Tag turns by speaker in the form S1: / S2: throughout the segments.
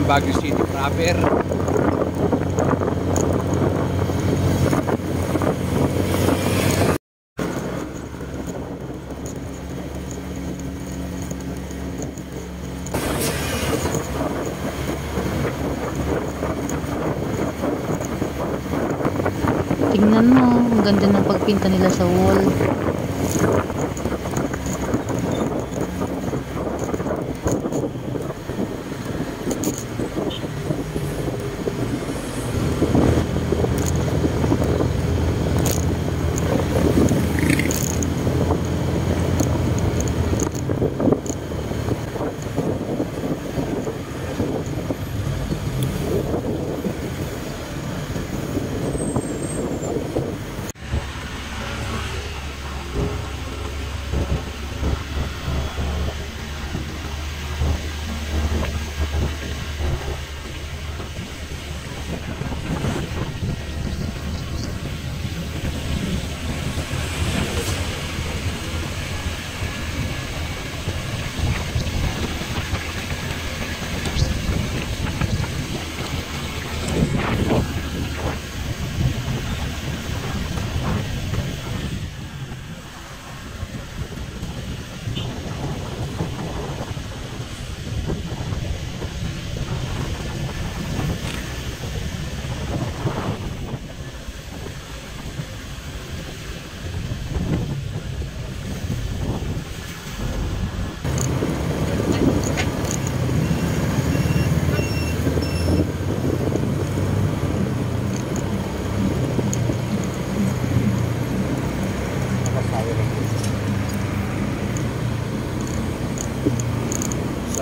S1: ng Baguio City proper.
S2: Tingnan mo, ang ganda ng pagpinta nila sa wall.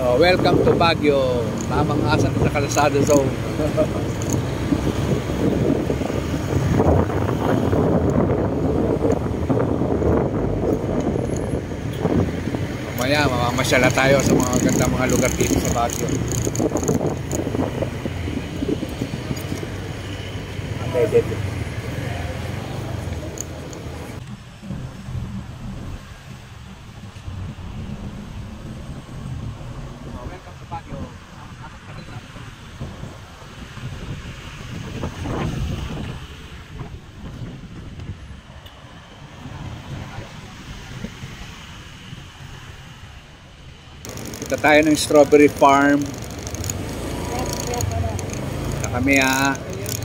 S1: So, welcome to Baguio. Tamang asan sa Kalsada Zone. Mamaya, mamamasyala tayo sa mga ganda mga lugar dito sa Baguio. Dito. Punta tayo ng strawberry farm. Na kami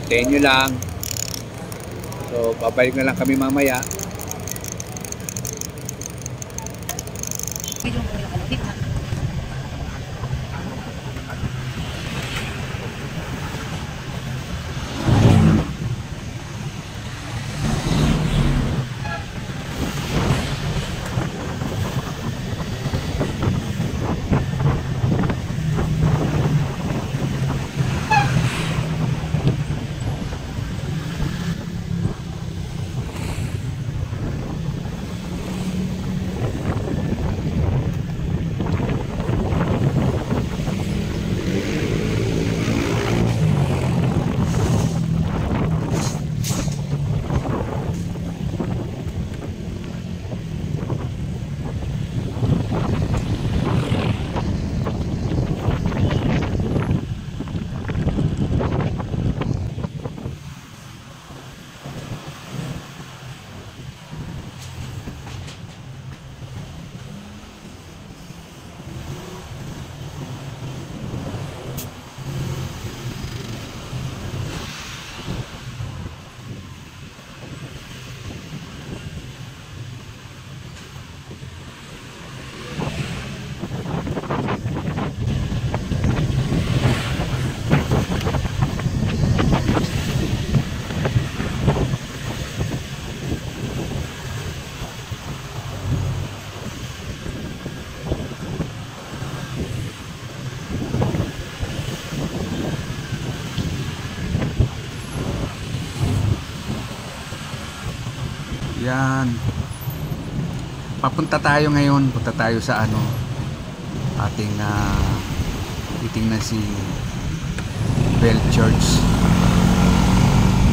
S1: tayo nyo lang. So babalik na lang kami mamaya. Yan. Papunta tayo ngayon. Punta tayo sa ating titingnan si Bell Church.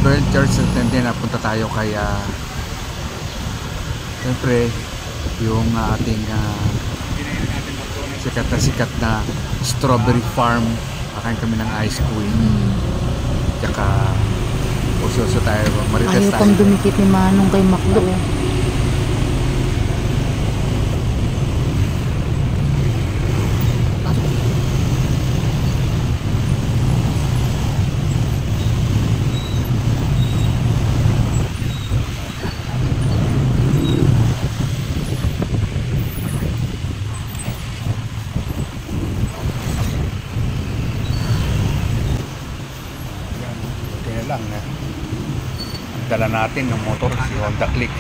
S1: Bell Church, at then napunta tayo kaya siyempre yung ating sikat na strawberry farm at kakain kami ng ice cream.
S2: Hmm.
S1: Tsaka uso tayo, marites
S2: Ayaw
S1: tayo.
S2: pang dumikit ni Manong kay Macdo.
S1: Yan, buti na lang na ang dala natin ng motor si Honda Click.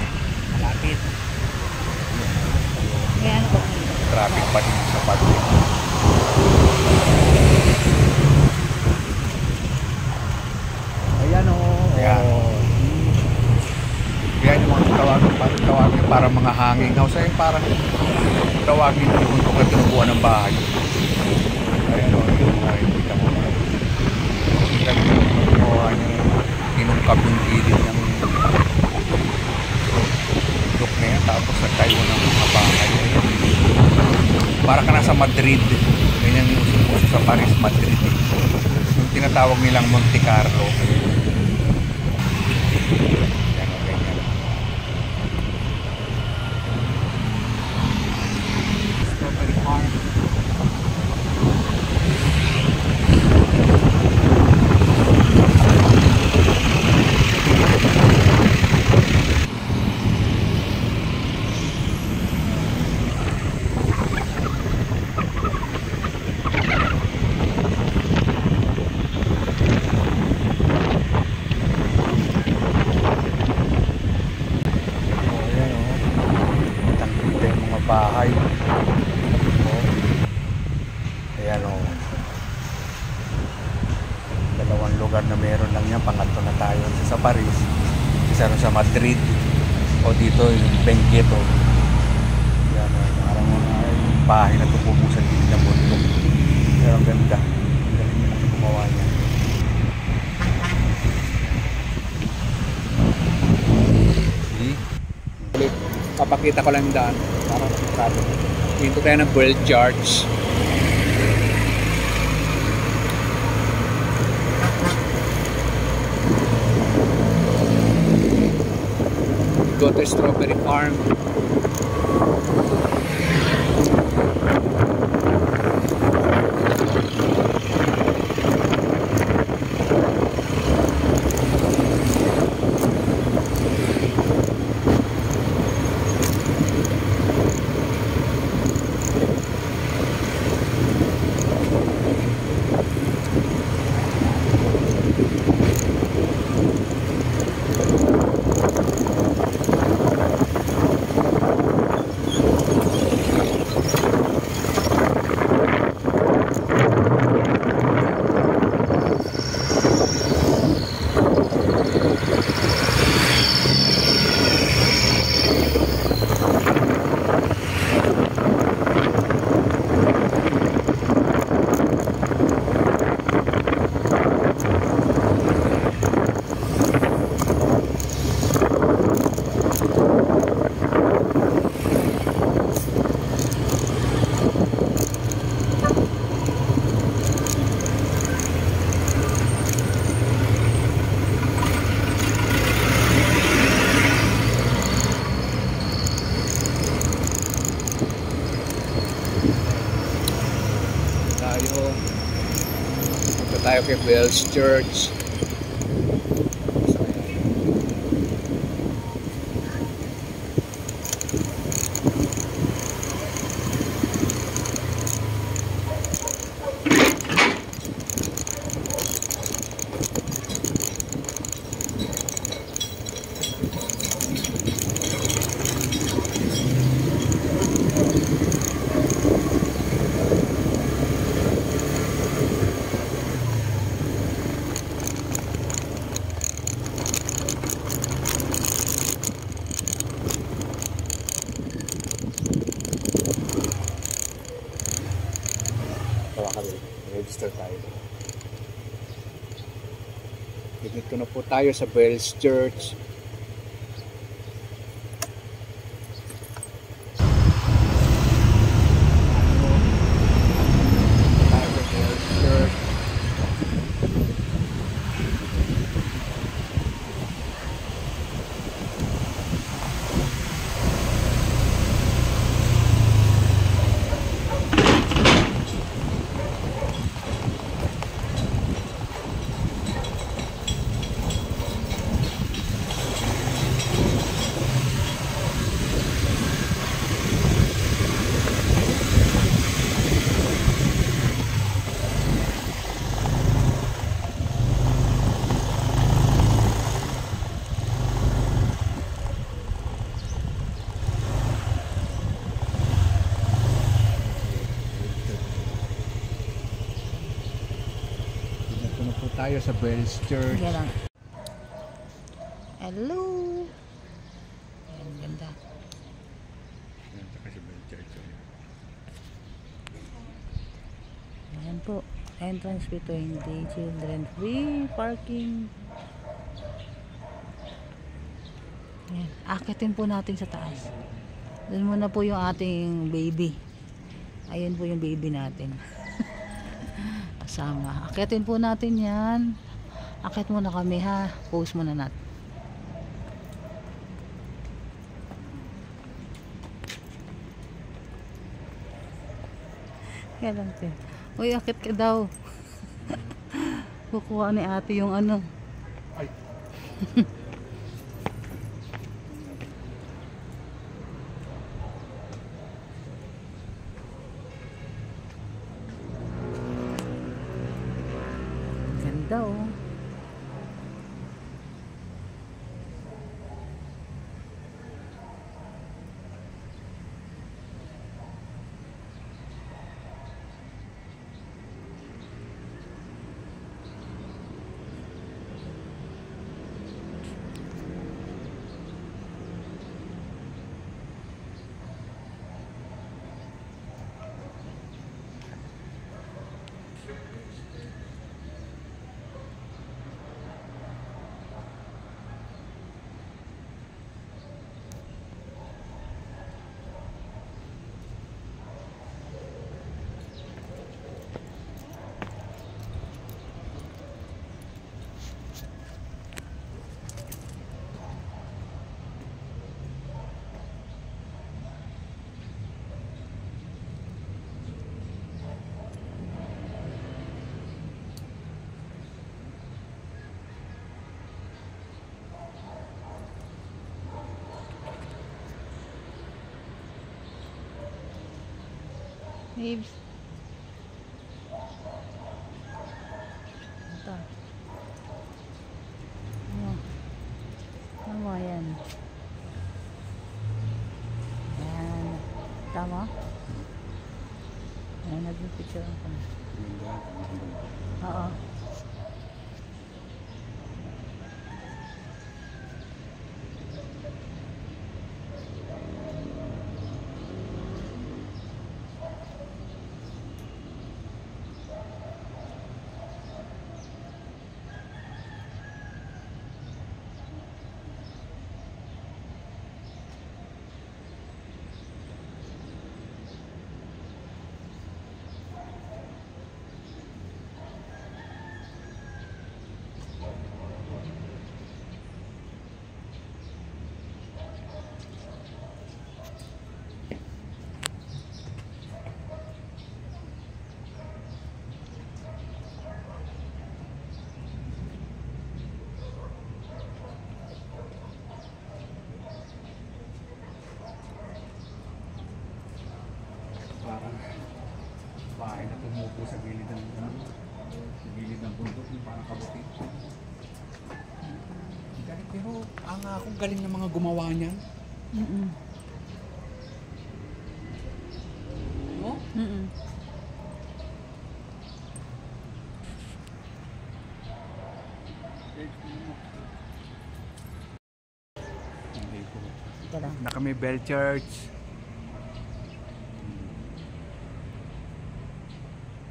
S2: Malapit. Kaya ano ba?
S1: Traffic pa din sa public.
S2: Ayan o.
S1: Ayan. Yan yung mga tawagin para mga hanging house. Ay parang tawagin yung untuk na tinubuan ng bahay. Ayan o, yung kita mo. Inungkap yung gilid ng look na yan. Tapos nagtayo ng mga bahay. Para ka nasa Madrid. Ganyan yung uso sa Paris, Madrid. Yung tinatawag nilang Monte Carlo. Yan o, ganyan. Strawberry farm. Bahay. Ayan o. Dalawang lugar na meron lang yan. Pangatlo na tayo. Isa sa Paris. Isa rin sa Madrid. O dito yung Bengueto. Ayan o. Parang yung bahay na tububo sa gilid ng bundok. Pero ang ganda. Ang galing nilang gumawa niya. Papakita ko lang yung daan para masasabi. Dito tayo ng World Church. Go to Strawberry Farm. Tayo kay Wells Church. Register tayo. Dito na po tayo sa Bells Church. Tayo sa Bells Church. tayo sa Bells Church.
S2: Sige lang. Hello. Ayan, ganda.
S1: Ayan, saka sa Bells Church.
S2: Ayan po. Entrance fee 20. Children free. Parking. Ayan. Akitin po natin sa taas. Doon muna po yung ating baby. Ayun po yung baby natin. Kasama. Akitin po natin yan. Akit muna kami ha. Pause muna natin. Kaya lang din. Uy, akit ka daw. Kukuha ni ate yung ano.
S1: Ay.
S2: Ganda oh. Babes. Ito. Ano yan? Ayan. Tama? Ayan, nag-picture ako. Oo.
S1: Parang bahay na tumupo sa gilid ng bundok, yung parang kabuti. Galing, pero akong galing ng mga gumawa niyan. No? Hindi po.
S2: Ito lang.
S1: Na kami Bell Church.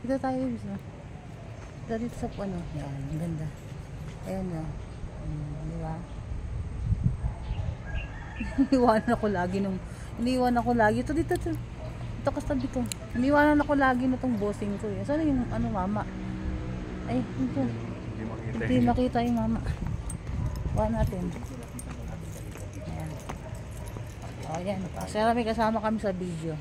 S2: Dito tayo bisa. Dito sa ano. Yan, ang ganda. Ayan o. Di ba? Iniwanan ako lagi nung... Iniwanan ako lagi. Ito dito. Ito kasabi ko. Iniwanan ako lagi na itong bossing ko eh. Saan yung ano mama? Ay, ito. Hindi makita yung mama. Kuha natin. Ayan. O, yan. Kasi may kasama kami sa video.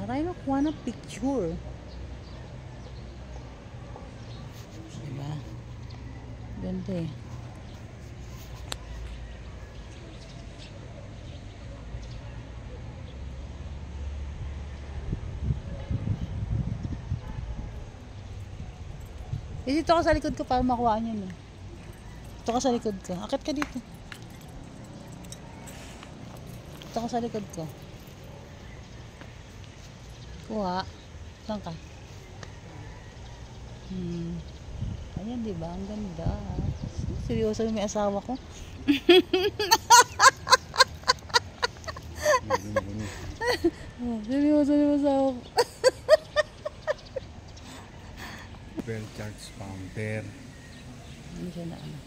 S2: Tayo nakuha ng picture. Diba? Ganda eh. Eh, dito ka sa likod ko para makuha niya, no? Dito ka sa likod ko. Akit ka dito. Dito ka sa likod ko. Kuha. Saan ka? Ayan, diba? Ang ganda. Seryoso may asawa ko. Seryoso may asawa ko.
S1: Bell charge counter.
S2: Hindi siya na ano.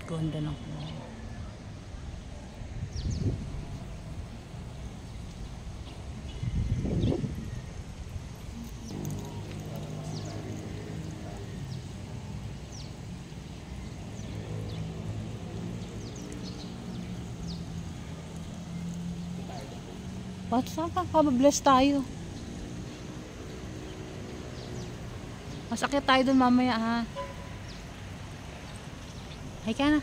S2: Ganda ng kulay. Ba't saan ka? Bless tayo. Masakit tayo dun mamaya, ha? Hay ka na.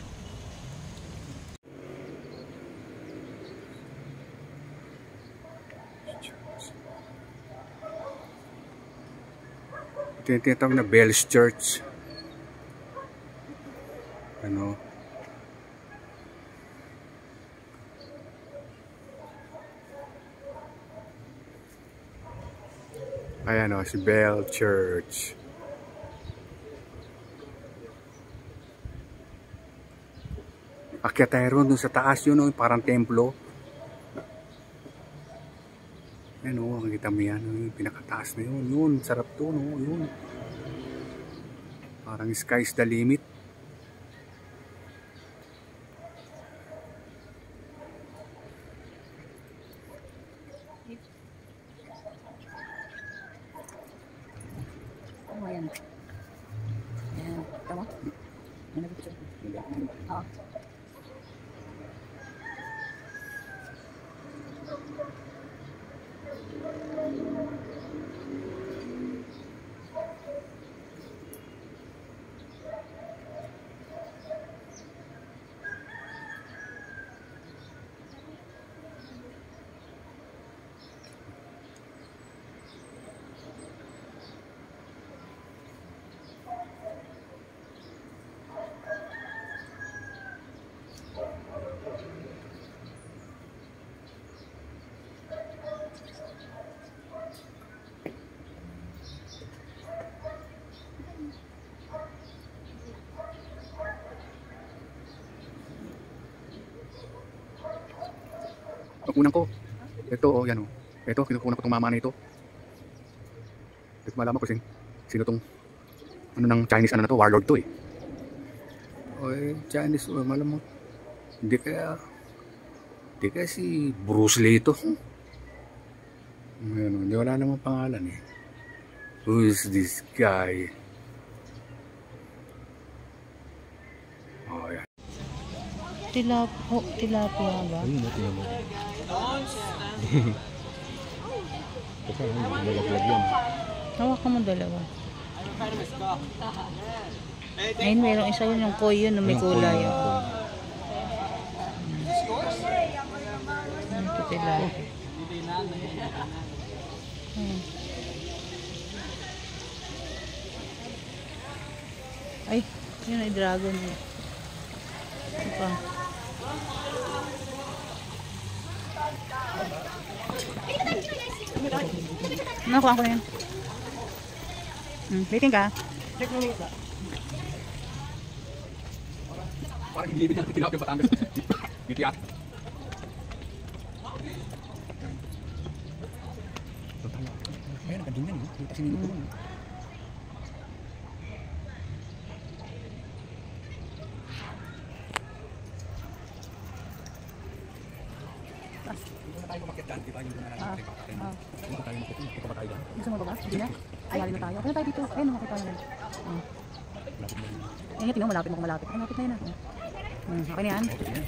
S1: Ito yung tinatawag na Bell's Church. Ano? Ayan o, si Bell Church. Akyat tayo ron dun sa taas yun, no? Parang templo. Ayan o, nakita mo yan, yung pinakataas na yun. Yun, sarap to, no? Yun. Parang sky's the limit.
S2: Oh, ayan. Ayan. Tama? Ano ba ito? Oo.
S1: Ang unang ko. Ito, oh, yan, oh. Ito, kinukunan ko itong mama na ito. Ito malaman ko sino tong ano ng Chinese ano na to, warlord to eh. Oy, Chinese, oh, malamang. Hindi kaya si Bruce Lee ito. Ayan, hindi wala namang pangalan eh. Who is this guy? Oh, yan.
S2: Tilapia ba?
S1: Ayun, tingnan mo. Kasi nalaglag yan.
S2: Hawakan mo dalawa. Ayun, mayroong isa yun, yung koi yun, may kulay. Ito tilapia. Ay, yun ay dragon. Ito pa. Nakuha ko na yun. Waiting ka. Check mo yung isa.
S1: Parang hindi natin tinawag yung Batangas. Gitiat. Ayan, ang ganyan yun. Kita sinino ko. Hindi na tayo kumakit dyan. Di ba yung mga natin papatay mo? Hindi na tayo makit. Makita ba tayo dyan?
S2: Gusto mo ba ba? Hindi na. Ayali na tayo. Kaya tayo dito. Ayun, makita na. Ayun, tingnan mo, malapit mo kung malapit. Malapit na yun. Okay na yan.
S1: Okay na yan.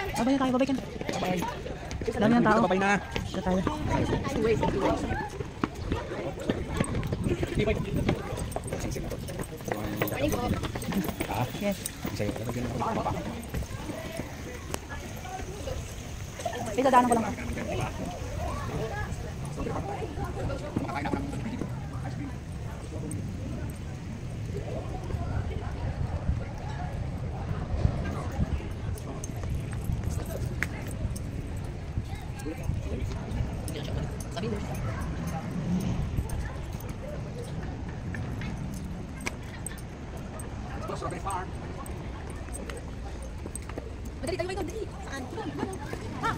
S1: Let's go.
S2: Babay na tayo, babay ka na.
S1: Bye.
S2: Dami ng tao.
S1: Bye na.
S2: Ito tayo. Yes. Pisa daanan ko lang. Madali tayo ngayon, dali. Saan? Ha?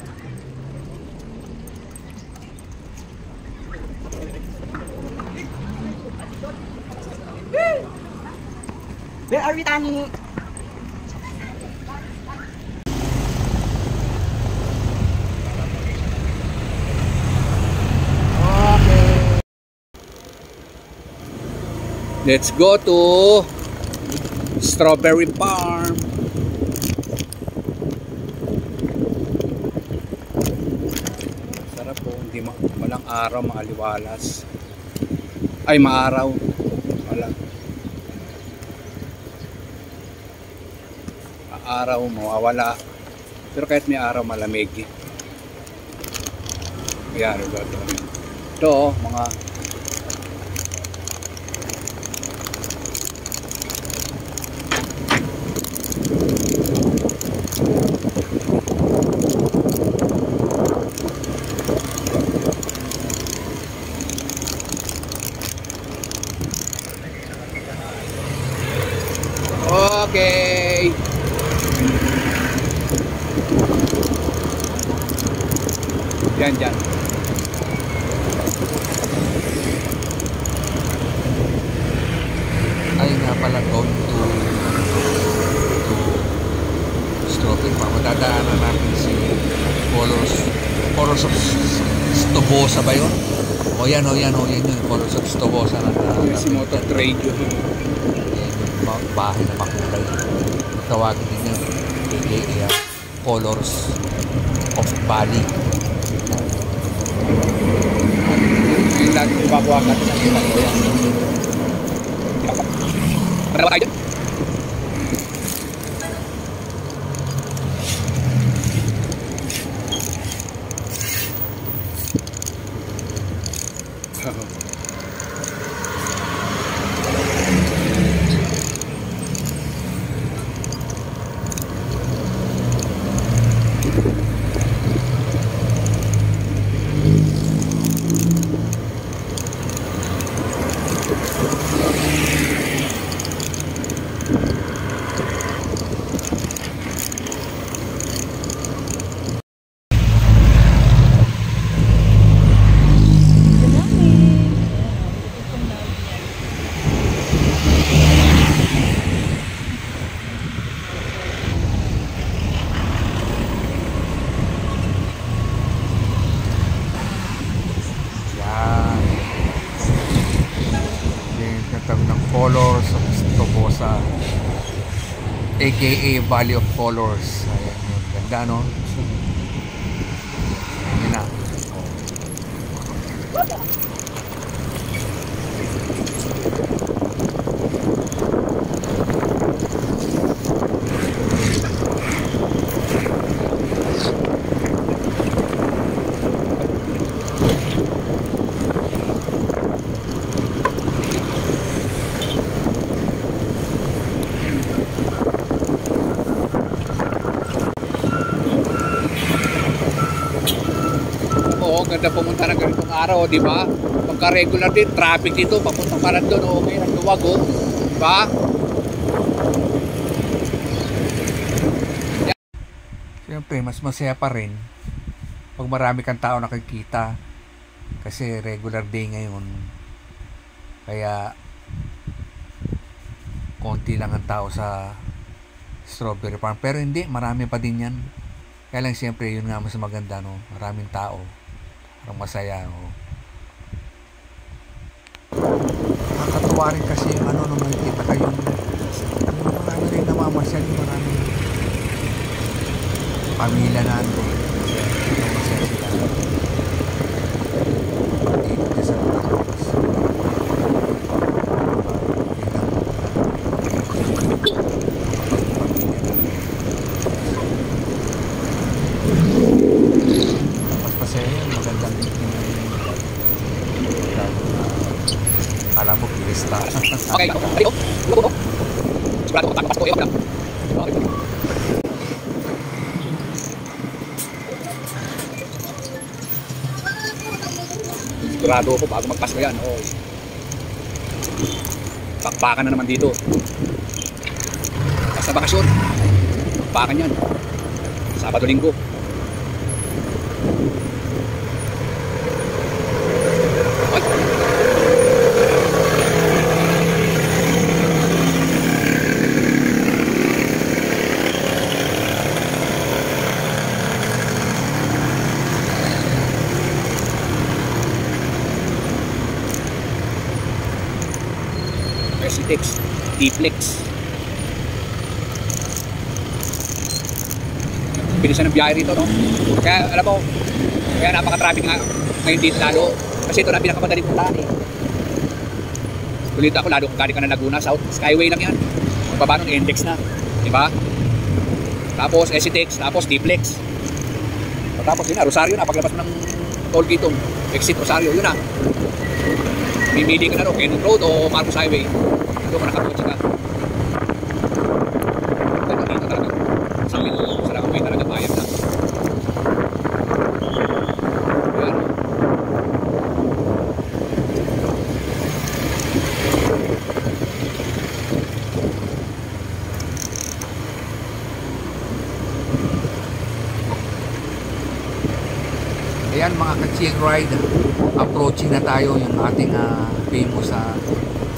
S3: Where are we, Tani?
S1: Let's go to Strawberry Farm. Sarap po, hindi walang araw, maaliwalas. Ay, maaraw. Wala. Araw, mawawala. Pero kahit may araw, malamig. Ayan, ito, mga okay. Dyan. Ay nga pala going to Strawberry Farm. Matadaanan natin si Colors of Stobosa ba yun? O yan yung Colors of Stobosa na si Motor Trade yun. Bahay na makulay. Tawagin din yun. Colors of Bali. Yung lagi ko babawakan sa ilang ko yan. Marala kayo? Colors of Stobosa, aka Valley of Colors. Ayan yun, ganda no? Ayan na. Ganda pumunta ng ganitong araw, di ba? Pagka regular din, traffic dito, papunta ka lang doon, okay, nagluwag, di ba? Siyempre, mas masaya pa rin pag marami kang tao nakikita kasi regular day ngayon. Kaya konti lang ang tao sa Strawberry Farm. Pero hindi, marami pa din yan. Kaya lang siyempre, yun nga mas maganda, no? Maraming tao. Parang masaya, no? Nakakatuwa rin kasi yung ano, nung nakikita kayo, marami rin namamasyal, marami pamilya natin. Masaya sila. Pag-ibig sa Pilipinas. Mas masaya yan. Magandang meeting. Kala mo, pilista.
S3: Okay, go. Go. Sigurado ko, pasok ko. Okay. Sigurado ko bago magpasko yan. Oh. Pakpakan na naman dito. Sa bakasyon. Pakpakan yan. Sabado linggo. Ay. Resitex, T-Flex. Bilisan ng biyahe rito, no? Kaya, alam mo, kaya napaka-traffic nga ngayon dito lalo. Kasi ito na pinakamadaling puntahan eh. Tulit ako, lalo kung galing ka na Laguna, South Skyway lang yan. Baba nun, index na. Diba? Tapos, Resitex, tapos T-Flex. Tapos yun na, Rosario na, paglabas mo ng toll gate, exit Rosario, yun na. Mimili ka na ro, Cannon Road o Marcos Highway. Doon ka nakakotse ka. Pero dito talaga. Sa lang may talaga bayad na. Ayan.
S1: Ayan mga ka-chill ride, approaching na tayo yung ating famous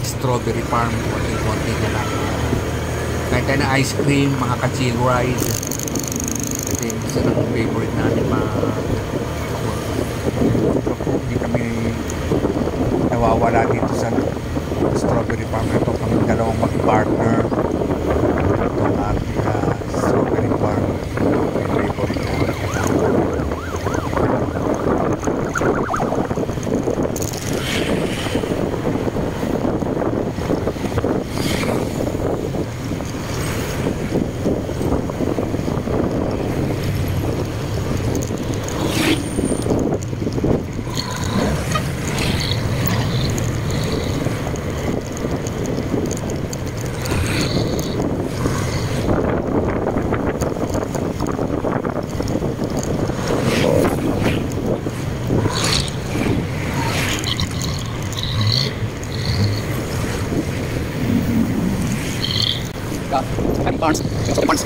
S1: strawberry farm. Konti na lang. Kahit tayo na ice cream, mga ka-chill ride. Kasi isa ng favorite natin hindi kami nawawala dito sa strawberry farm. Ito kami dalawang mag-partner. Itong ating strawberry farm. May favorite natin.
S3: Barnes. Barnes.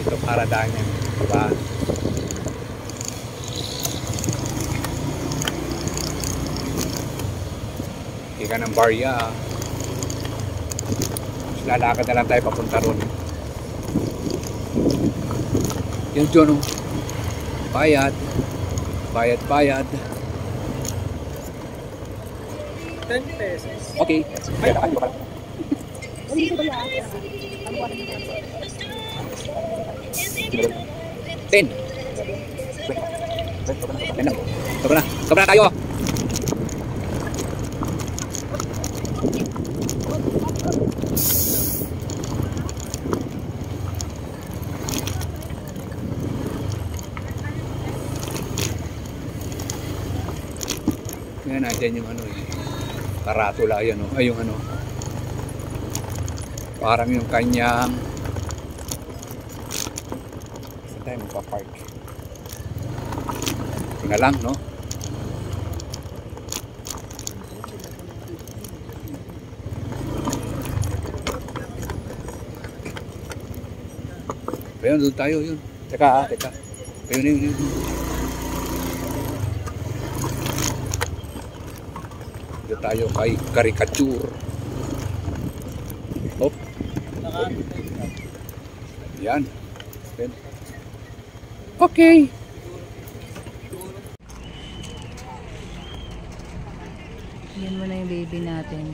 S1: Ito paradaan yan, diba? Ika ng barya. Lalakad na lang tayo papunta ron. Yan dyan, oh. Bayad. Bayad.
S3: 10 pesos.
S1: Okay. Bayad ka pala. 10. Sobra na tayo. Ngayon natin yung ano eh. Karatula yan oh. Ay yung ano. Parang yung kanyang saan tayo magpa-park? Tingnan lang, no? Ayun, doon tayo, yun. Teka. Ayun. Doon tayo kay Caricature. Oh. Yan. Okay.
S2: Yan mo na yung baby natin.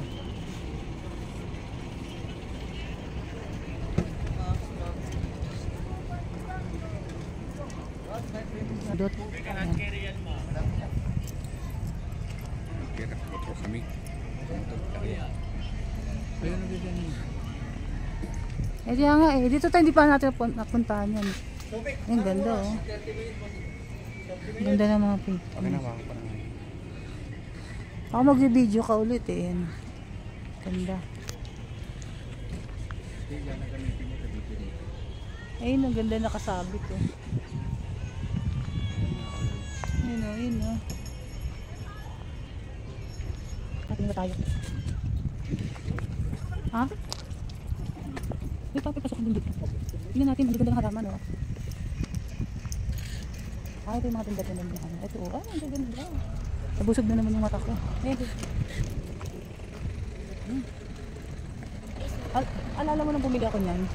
S2: Adot. Ayan.
S3: Kaya kapag kami. Ayun ang ganyan.
S2: Eh di nga eh, dito tayo hindi pa natin napuntahan yan. Ang ganda oh. Ganda ng mga pink.
S1: Okay na, wala pa naman.
S2: Ako mag-video ka ulit eh. Yan. Ganda. Ayun, ang ganda nakasabit oh. Ayun oh, ayun oh. Ating ba tayo? Ha? May papipasok din dito. Tingnan natin, hindi ganda ng halaman oh. Ito yung mga tinda-tinda ng ito oh, ang ganda. Nabusog na naman yung mata ko. Ayun. Alala mo nang bumili ako niyan.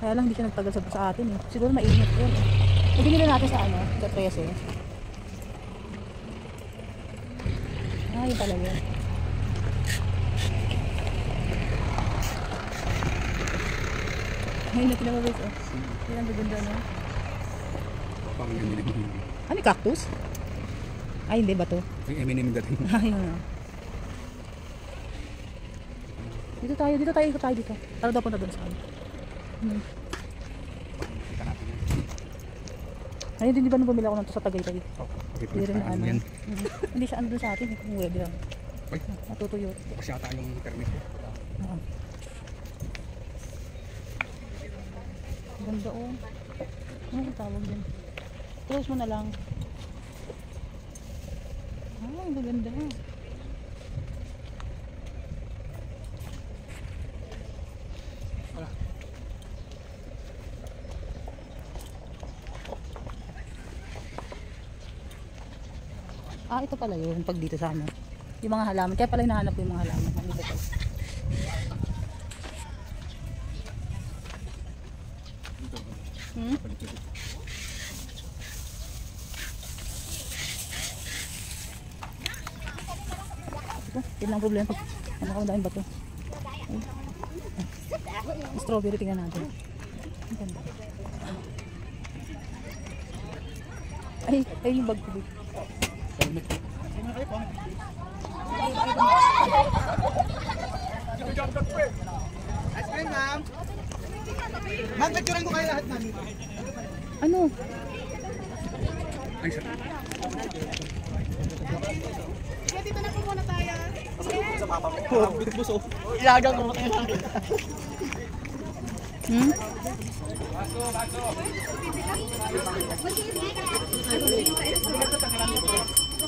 S2: Kaya lang hindi siya nagtagal sa atin eh. Siguro mainit yun. Binili natin sa ano, sa 13. Ah, yun pala yun. Ngayon na pinamabis oh. Yan ang gaganda no. Ano yung cactus? Ay hindi ba to?
S3: Yung M&M dating.
S2: Ayun oh. Dito tayo, ikot tayo dito. Para daw punta doon sa ano. Ayun din, di ba nung bumili ako nito sa Tagaytay? Hindi rin na ano. Hindi siya ano doon sa atin, kung web lang. Natutuyo.
S3: Bukas yata yung internet.
S2: Oo. Ganda oh. Ano ang tawag din? Close mo na lang. Ah, ang ganda. Ah, ito pala yun pag dito sa ano. Yung mga halaman. Kaya pala hinahanap ko yung mga halaman. Nandito pala. Yun lang problema. Ano ko dahil bato. Strawberry tingnan natin. Ang ganda. Ay yung bag ko.
S4: Ice cream, ma'am. Ma'am, picturean ko kayo lahat, ma'am.
S2: Ano?
S3: Ay, sir.
S4: Dito na po muna tayo. Sa papa mo. Bitbuso. Ilagang ko kayo lang.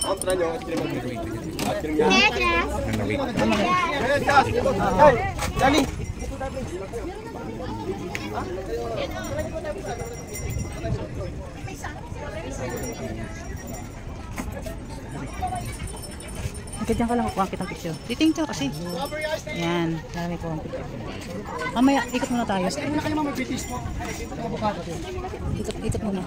S4: Kontra nyo, ice cream. Ice cream yan. Hey, Dali.
S2: Diyan ka lang kukuha kitang picture. Diting ka kasi. Yan, marami ko ang picture. Mamaya, ikot muna tayo.
S4: Muna kayo mga British po.
S2: Ikot muna.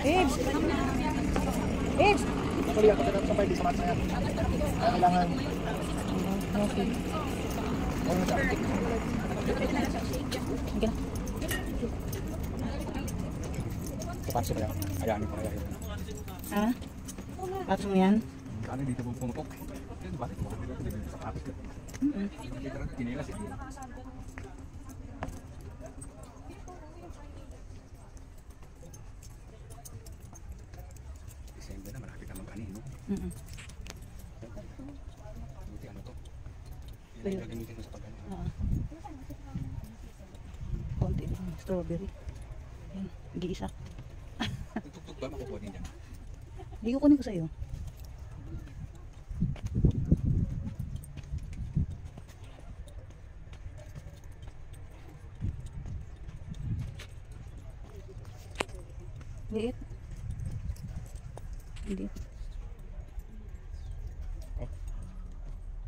S2: Ibs! Ibs!
S4: Sorry, ako na sabay di sa mata yan. Kailangan.
S2: Okay. Okay.
S3: Kapasok yan. Ayanin ko kaya yun.
S2: Ha? Patro mo yan?
S3: Kano dito po pumutok? Bakit mo dito sa kapit? Kinilas eh. December na, malapit na mag-ani, no? Buti ano to? Yan ang gagamitin mo sa pag-ani.
S2: Konti lang. Strawberry. Yan. Gi-isa.
S3: Tugtog ba makukuha din dyan?
S2: Hindi ko kunin ko sa'yo. Liit. Hindi.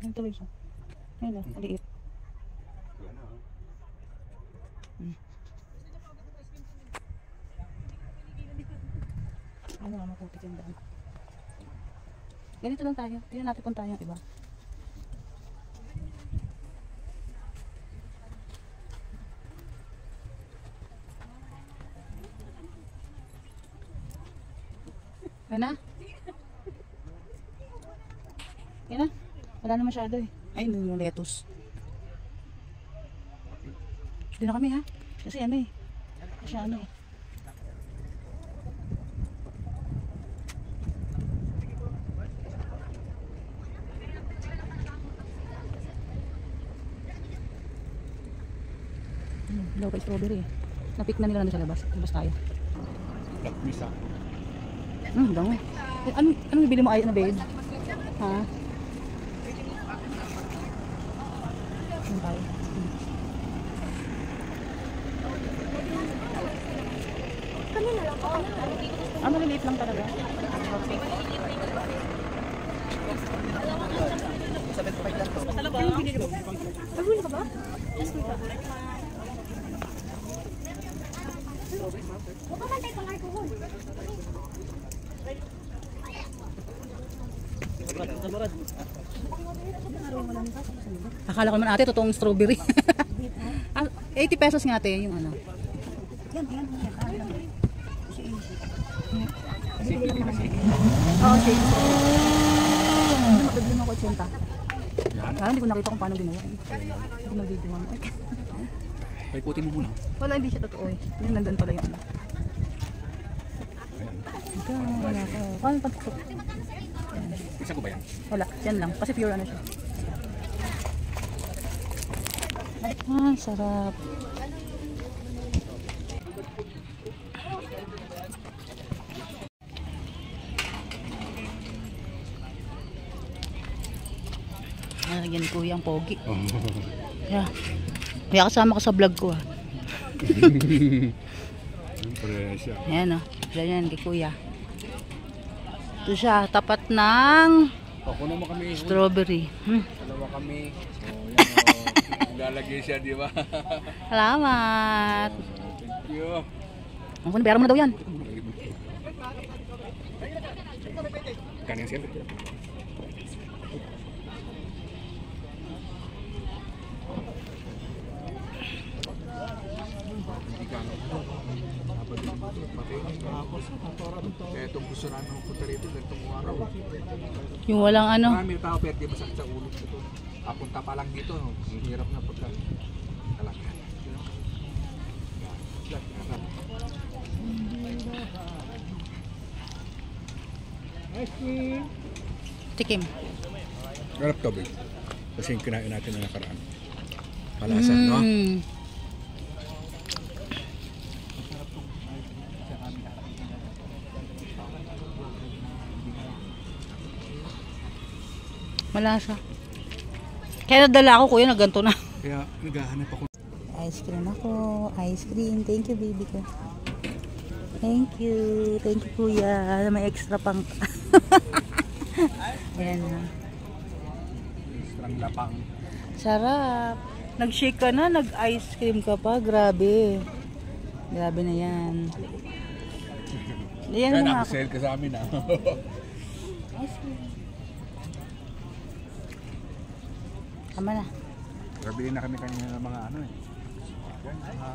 S2: Ang tuloy siya. Ayun na, liit.
S3: Yan na, oh.
S2: Ano nga maputi yung daan. Ganito lang tayo. Tingnan natin kung tayo yung iba. Yan na. Yan na. Wala na masyado eh. Ay, hindi yung lettuce. Hindi na kami ha. Kasi ano eh. Kasi ano eh. Local strawberry eh. Napik na nila na sa labas. Labas tayo.
S1: Lakmisa.
S2: Dango. Eh, anong bibili mo ay na babe? Ha? Ano tayo? Maliliit lang talaga. Paguli ka ba? Akala ko naman ate, totoong strawberry. 80 pesos nga ate, yung ano. Oo, shake. Mataglim ako 80. Kaya hindi ko nakita kung paano ginawa. Hindi ko nag-video mo.
S3: Paikutin mo muna.
S2: Wala, hindi siya totoo eh. Yung nandun pala yung ano. Wala ko. Paano pagkakot?
S3: Isa ko ba yan?
S2: Wala, yan lang. Kasi pure ano siya. Ah, sarap. Yan ni Kuya ang pogi. Yeah. Kaya kasama ko sa vlog ko ah.
S1: Presya.
S2: Ayan o. Yan kay Kuya. Ito siya. Tapat ng
S1: Ako naman kami.
S2: strawberry.
S1: Dalawa kami. So, yan o. Lalagay siya, di ba?
S2: Salamat.
S1: Thank you.
S2: Ang kunibera mo na daw yan.
S3: Kanin siyempre.
S1: Kaya itong gusto namin pupunta rito, ganitong araw.
S2: Yung walang ano.
S3: Marami tao pero di masakit sa ulo ito. Papunta pa lang dito, no? Ang hirap na pagka talaga.
S2: Tikim.
S1: Garap to, babe. Kasi yung kinain natin na nakaraan. Malasa, no?
S2: Malasa. Kaya nadala ako kuya na ganito na.
S1: Kaya naghahanap ako.
S2: Ice cream ako. Ice cream. Thank you baby ko. Thank you. Thank you kuya. May extra pang. Ayan na.
S1: Extrang lapang.
S2: Sarap. Nag-shake ka na. Nag-ice cream ka pa. Grabe. Grabe na yan. Yan
S1: Kaya
S2: mga
S1: nakasale ka sa amin, ha?
S2: ice cream. Tama na.
S1: Gabili na kami kanina ng mga ano eh. Yan, mga...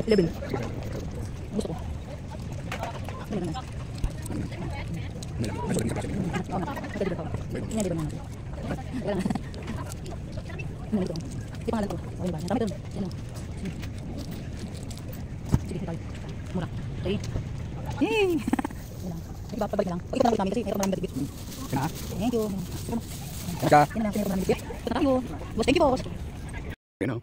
S2: Eleven. Gusto ko. Eleven. Oo na. Ito dito. Yan dito naman. Wala na. Ano dito? Di pangalan ko. O yun ba? Dami doon. Ano? Sige, tayo. Mura. Okay. Yay! Sige, babalik lang. Pakita lang namin kasi mayroon maraming bitbit. Thank you.
S1: Ika.
S2: Yan lang, mayroon maraming bitbit. Ito tayo. Boss, thank you boss.
S1: You know?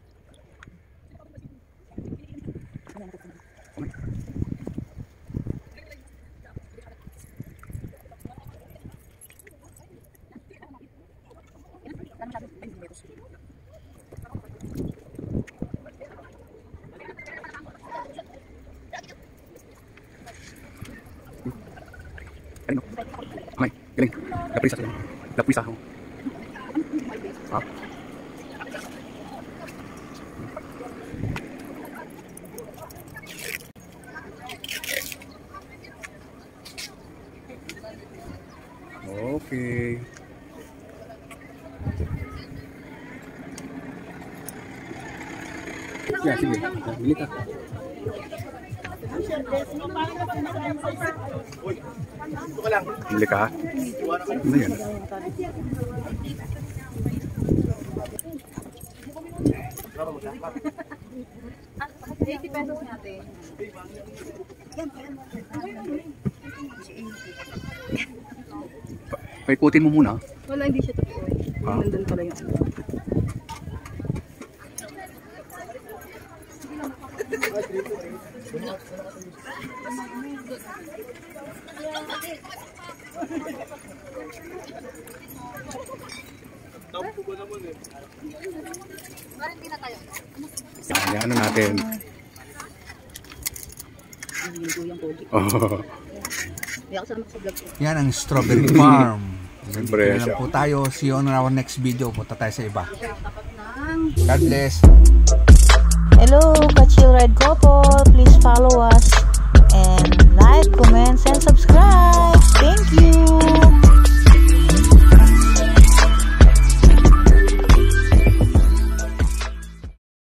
S3: Galing, no? Okay, galing. Laprisa sila. Laprisa ako. Ha? Okay. Yeah, sige. Bili ka. Bili ka? Ano yan? Paikutin mo muna.
S4: Wala, hindi siya totoo. Nandun pala yung ano.
S3: Yan, ano natin? Oh.
S1: Yan ang strawberry farm.
S3: Siyempre
S1: Yan
S3: siya.
S1: po tayo. See you on our next video. Punta tayo sa iba. God bless.
S2: Hello, Kachil Red Couple. Please follow us.